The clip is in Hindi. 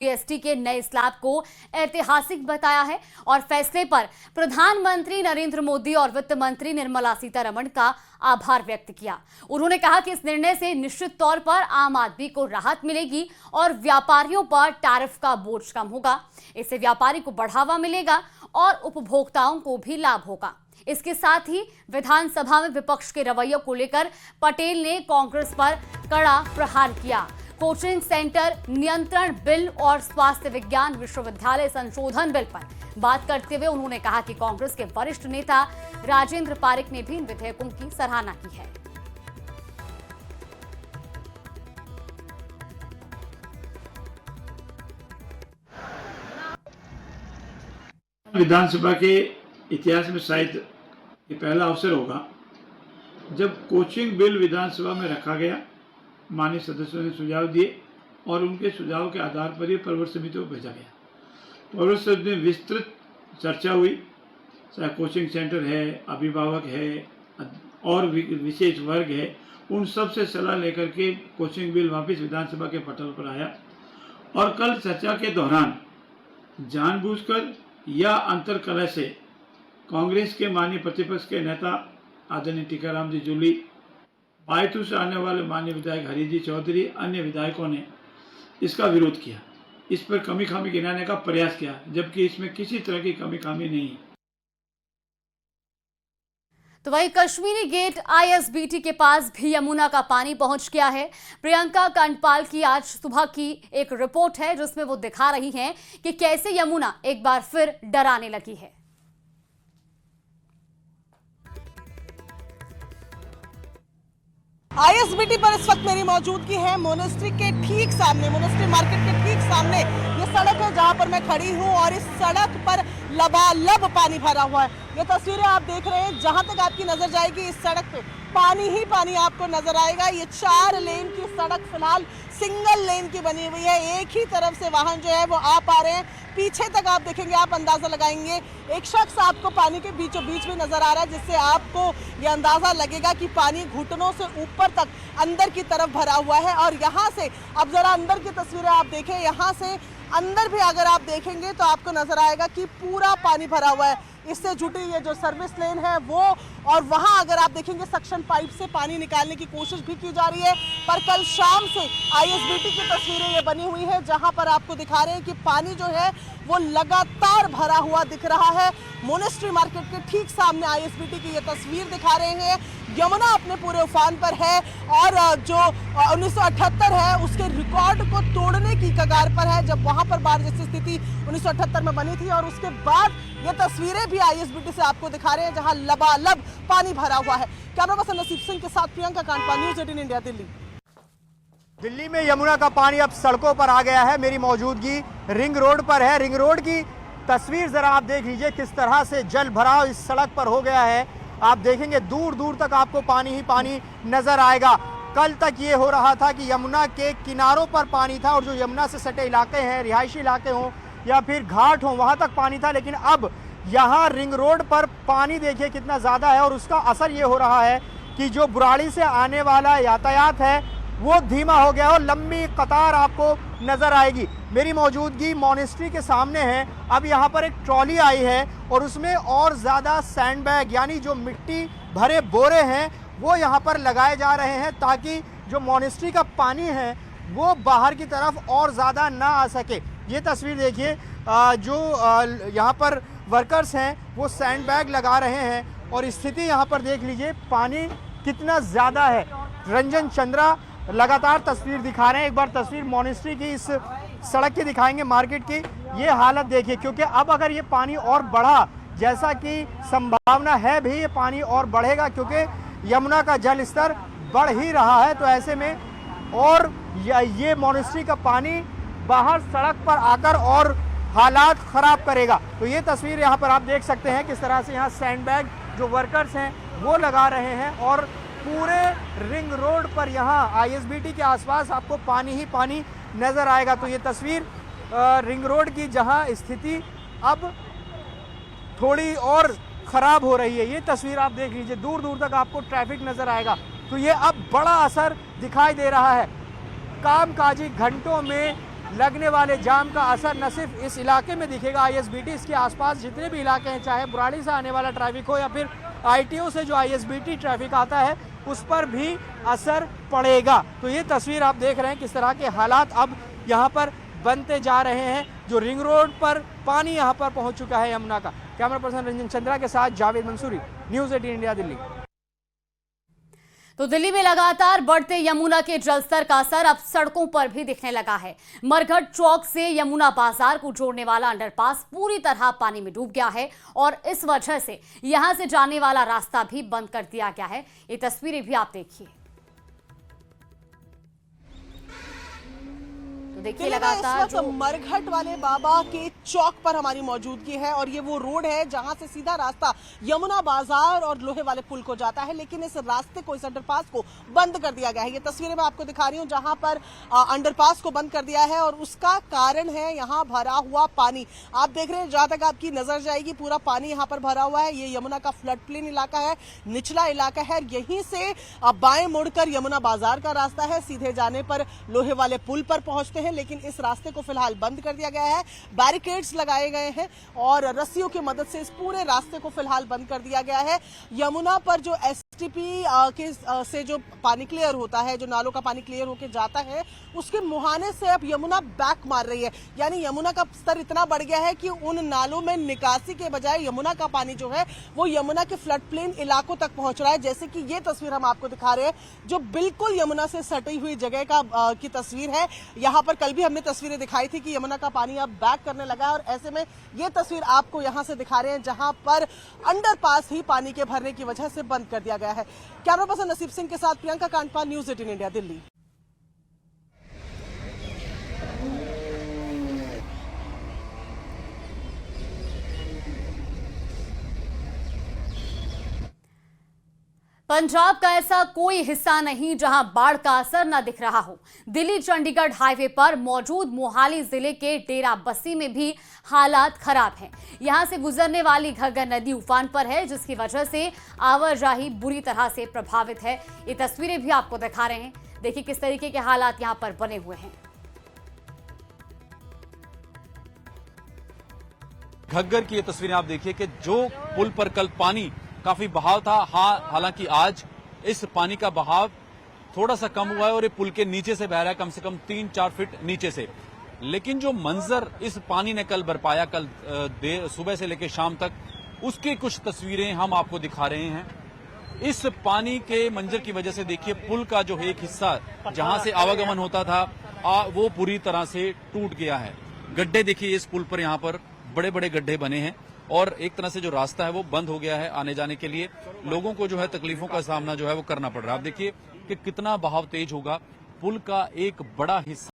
जीएसटी के नए स्लैब को ऐतिहासिक बताया है और फैसले पर प्रधानमंत्री नरेंद्र मोदी और वित्त मंत्री निर्मला सीतारमण का आभार व्यक्त किया। उन्होंने कहा कि इस निर्णय से निश्चित तौर पर आम आदमी को राहत मिलेगी और व्यापारियों पर टैरिफ का बोझ कम होगा। इससे व्यापारी को बढ़ावा मिलेगा और उपभोक्ताओं को भी लाभ होगा। इसके साथ ही विधानसभा में विपक्ष के रवैये को लेकर पटेल ने कांग्रेस पर कड़ा प्रहार किया। कोचिंग सेंटर नियंत्रण बिल और स्वास्थ्य विज्ञान विश्वविद्यालय संशोधन बिल पर बात करते हुए उन्होंने कहा कि कांग्रेस के वरिष्ठ नेता राजेंद्र पारिक ने भी इन विधेयकों की सराहना की है। विधानसभा के इतिहास में शायद ये पहला अवसर होगा जब कोचिंग बिल विधानसभा में रखा गया। माननीय सदस्यों ने सुझाव दिए और उनके सुझाव के आधार पर ये प्रवर समिति को भेजा गया। प्रवर समिति में विस्तृत चर्चा हुई, चाहे कोचिंग सेंटर है, अभिभावक है और विशेष वर्ग है, उन सब से सलाह लेकर के कोचिंग बिल वापस विधानसभा के पटल पर आया। और कल चर्चा के दौरान जानबूझकर या अंतरकलह से कांग्रेस के माननीय प्रतिपक्ष के नेता आदरणीय टीकाराम जी जूली, बायतू से आने वाले माननीय विधायक हरिजी चौधरी, अन्य विधायकों ने इसका विरोध किया। इस पर कमी खामी गिनाने का प्रयास किया, जबकि इसमें किसी तरह की कमी खामी नहीं है। तो वहीं कश्मीरी गेट आईएसबीटी के पास भी यमुना का पानी पहुंच गया है। प्रियंका कांडपाल की आज सुबह की एक रिपोर्ट है जिसमें वो दिखा रही हैं कि कैसे यमुना एक बार फिर डराने लगी है। आईएसबीटी पर इस वक्त मेरी मौजूदगी है मोनेस्ट्री के ठीक सामने, मोनेस्ट्री मार्केट के ठीक सामने ये सड़क है जहां पर मैं खड़ी हूं और इस सड़क पर लबालब पानी भरा हुआ है। ये तस्वीरें आप देख रहे हैं, जहां तक आपकी नजर जाएगी इस सड़क पे पानी ही पानी आपको नजर आएगा। ये 4 लेन की सड़क फिलहाल सिंगल लेन की बनी हुई है, एक ही तरफ से वाहन जो है वो आ पा रहे हैं। पीछे तक आप देखेंगे, आप अंदाजा लगाएंगे, एक शख्स आपको पानी के बीचों बीच में नजर आ रहा है, जिससे आपको ये अंदाजा लगेगा कि पानी घुटनों से ऊपर तक अंदर की तरफ भरा हुआ है। और यहाँ से अब जरा अंदर की तस्वीरें आप देखें, यहाँ से अंदर भी अगर आप देखेंगे तो आपको नजर आएगा कि पूरा पानी भरा हुआ है। इससे जुटी ये जो सर्विस लेन है वो, और वहां अगर आप देखेंगे सक्शन पाइप से पानी निकालने की कोशिश भी की जा रही है। पर कल शाम से आईएसबीटी की तस्वीरें ये बनी हुई है जहां पर आपको दिखा रहे हैं कि पानी जो है वो लगातार भरा हुआ दिख रहा है। मोनेस्ट्री मार्केट के ठीक सामने आईएसबीटी की ये तस्वीर दिखा रहे हैं। यमुना अपने पूरे उफान पर है और जो 1978 है उसके रिकॉर्ड को तोड़ने की कगार पर है, जब वहां पर बाढ़ जैसी स्थिति 1978 में बनी थी। और उसके बाद ये तस्वीरें भी आईएसबीटी से आपको दिखा रहे हैं जहां लबालब पानी भरा हुआ है। कैमरा पर्सन नसीब सिंह के साथ प्रियंका कांडपाल, न्यूज़ 18 इंडिया, दिल्ली। दिल्ली में यमुना का पानी अब सड़कों पर आ गया है। मेरी मौजूदगी रिंग रोड पर है। रिंग रोड की तस्वीर जरा आप देख लीजिए, किस तरह से जल भराव इस सड़क पर हो गया है। आप देखेंगे दूर दूर तक आपको पानी ही पानी नजर आएगा। कल तक ये हो रहा था कि यमुना के किनारों पर पानी था और जो यमुना से सटे इलाके हैं, रिहायशी इलाके हों या फिर घाट हो, वहां तक पानी था। लेकिन अब यहाँ रिंग रोड पर पानी देखिए कितना ज़्यादा है और उसका असर ये हो रहा है कि जो बुराड़ी से आने वाला यातायात है वो धीमा हो गया और लंबी कतार आपको नज़र आएगी। मेरी मौजूदगी मोनेस्ट्री के सामने है। अब यहाँ पर एक ट्रॉली आई है और उसमें और ज़्यादा सैंड बैग यानी जो मिट्टी भरे बोरे हैं वो यहाँ पर लगाए जा रहे हैं ताकि जो मोनेस्ट्री का पानी है वो बाहर की तरफ और ज़्यादा ना आ सके। ये तस्वीर देखिए, जो यहाँ पर वर्कर्स हैं वो सैंड बैग लगा रहे हैं और स्थिति यहाँ पर देख लीजिए, पानी कितना ज़्यादा है। रंजन चंद्रा लगातार तस्वीर दिखा रहे हैं। एक बार तस्वीर मोनेस्ट्री की इस सड़क की दिखाएंगे, मार्केट की। ये हालत देखिए, क्योंकि अब अगर ये पानी और बढ़ा, जैसा कि संभावना है भी ये पानी और बढ़ेगा क्योंकि यमुना का जल स्तर बढ़ ही रहा है, तो ऐसे में और ये मोनेस्ट्री का पानी बाहर सड़क पर आकर और हालात ख़राब करेगा। तो ये तस्वीर यहाँ पर आप देख सकते हैं किस तरह से यहाँ सैंड बैग जो वर्कर्स हैं वो लगा रहे हैं और पूरे रिंग रोड पर यहाँ आईएसबीटी के आसपास आपको पानी ही पानी नज़र आएगा। तो ये तस्वीर रिंग रोड की जहाँ स्थिति अब थोड़ी और ख़राब हो रही है, ये तस्वीर आप देख लीजिए, दूर दूर तक आपको ट्रैफिक नज़र आएगा। तो ये अब बड़ा असर दिखाई दे रहा है। कामकाजी घंटों में लगने वाले जाम का असर न सिर्फ इस इलाके में दिखेगा आईएसबीटी, इसके आसपास जितने भी इलाके हैं, चाहे बुराड़ी से आने वाला ट्रैफिक हो या फिर आईटीओ से जो आईएसबीटी ट्रैफिक आता है उस पर भी असर पड़ेगा। तो ये तस्वीर आप देख रहे हैं किस तरह के हालात अब यहाँ पर बनते जा रहे हैं। जो रिंग रोड पर पानी यहाँ पर पहुँच चुका है यमुना का। कैमरा पर्सन रंजन चंद्रा के साथ जावेद मंसूरी, न्यूज़ 18 इंडिया, दिल्ली। तो दिल्ली में लगातार बढ़ते यमुना के जलस्तर का असर अब सड़कों पर भी दिखने लगा है। मरघट चौक से यमुना बाजार को जोड़ने वाला अंडरपास पूरी तरह पानी में डूब गया है और इस वजह से यहां से जाने वाला रास्ता भी बंद कर दिया गया है। ये तस्वीरें भी आप देखिए। तो देखिए लगातार इस वक्त मरघट वाले बाबा के चौक पर हमारी मौजूदगी है और ये वो रोड है जहां से सीधा रास्ता यमुना बाजार और लोहे वाले पुल को जाता है, लेकिन इस रास्ते को, इस अंडरपास को बंद कर दिया गया है। ये तस्वीरें मैं आपको दिखा रही हूं जहां पर अंडरपास को बंद कर दिया है और उसका कारण है यहाँ भरा हुआ पानी। आप देख रहे हैं जहां तक आपकी नजर जाएगी पूरा पानी यहाँ पर भरा हुआ है। ये यमुना का फ्लड प्लेन इलाका है, निचला इलाका है। यहीं से बाएं मुड़कर यमुना बाजार का रास्ता है, सीधे जाने पर लोहे वाले पुल पर पहुंचते हैं, लेकिन इस रास्ते को फिलहाल बंद कर दिया गया है। बैरिकेड्स लगाए गए हैं और रस्सियों की मदद से इस पूरे रास्ते को फिलहाल बंद कर दिया गया है। यमुना पर जो एसटीपी से जो पानी क्लियर होता है, जो नालों का पानी क्लियर होकर जाता है, उसके मुहाने से अब यमुना बैक मार रही है। यानी यमुना का स्तर इतना बढ़ गया है कि उन नालों में निकासी के बजाय यमुना का पानी जो है वो यमुना के फ्लड प्लेन इलाकों तक पहुंच रहा है। जैसे कि ये तस्वीर हम आपको दिखा रहे हैं जो बिल्कुल यमुना से सटी हुई जगह की तस्वीर है। यहाँ पर कल भी हमने तस्वीरें दिखाई थी कि यमुना का पानी अब बैक करने लगा है और ऐसे में ये तस्वीर आपको यहां से दिखा रहे हैं जहां पर अंडरपास ही पानी के भरने की वजह से बंद कर दिया गया है। कैमरा पर्सन नसीब सिंह के साथ प्रियंका कांडपाल, न्यूज़ 18 इंडिया, दिल्ली। पंजाब का ऐसा कोई हिस्सा नहीं जहां बाढ़ का असर न दिख रहा हो। दिल्ली चंडीगढ़ हाईवे पर मौजूद मोहाली जिले के डेरा बस्सी में भी हालात खराब हैं। यहां से गुजरने वाली घग्गर नदी उफान पर है, जिसकी वजह से आवाजाही बुरी तरह से प्रभावित है। ये तस्वीरें भी आपको दिखा रहे हैं। देखिए किस तरीके के हालात यहां पर बने हुए हैं। घग्गर की ये तस्वीरें आप देखिए कि जो पुल पर कल पानी काफी बहाव था, हालांकि आज इस पानी का बहाव थोड़ा सा कम हुआ है और ये पुल के नीचे से बह रहा है, कम से कम 3-4 फीट नीचे से। लेकिन जो मंजर इस पानी ने कल बरपाया, कल सुबह से लेकर शाम तक, उसकी कुछ तस्वीरें हम आपको दिखा रहे हैं। इस पानी के मंजर की वजह से देखिए पुल का जो एक हिस्सा जहां से आवागमन होता था वो पूरी तरह से टूट गया है। गड्ढे देखिए इस पुल पर, यहाँ पर बड़े बड़े गड्ढे बने हैं और एक तरह से जो रास्ता है वो बंद हो गया है आने जाने के लिए। लोगों को जो है तकलीफों का सामना जो है वो करना पड़ रहा है। आप देखिए कि कितना बहाव तेज होगा। पुल का एक बड़ा हिस्सा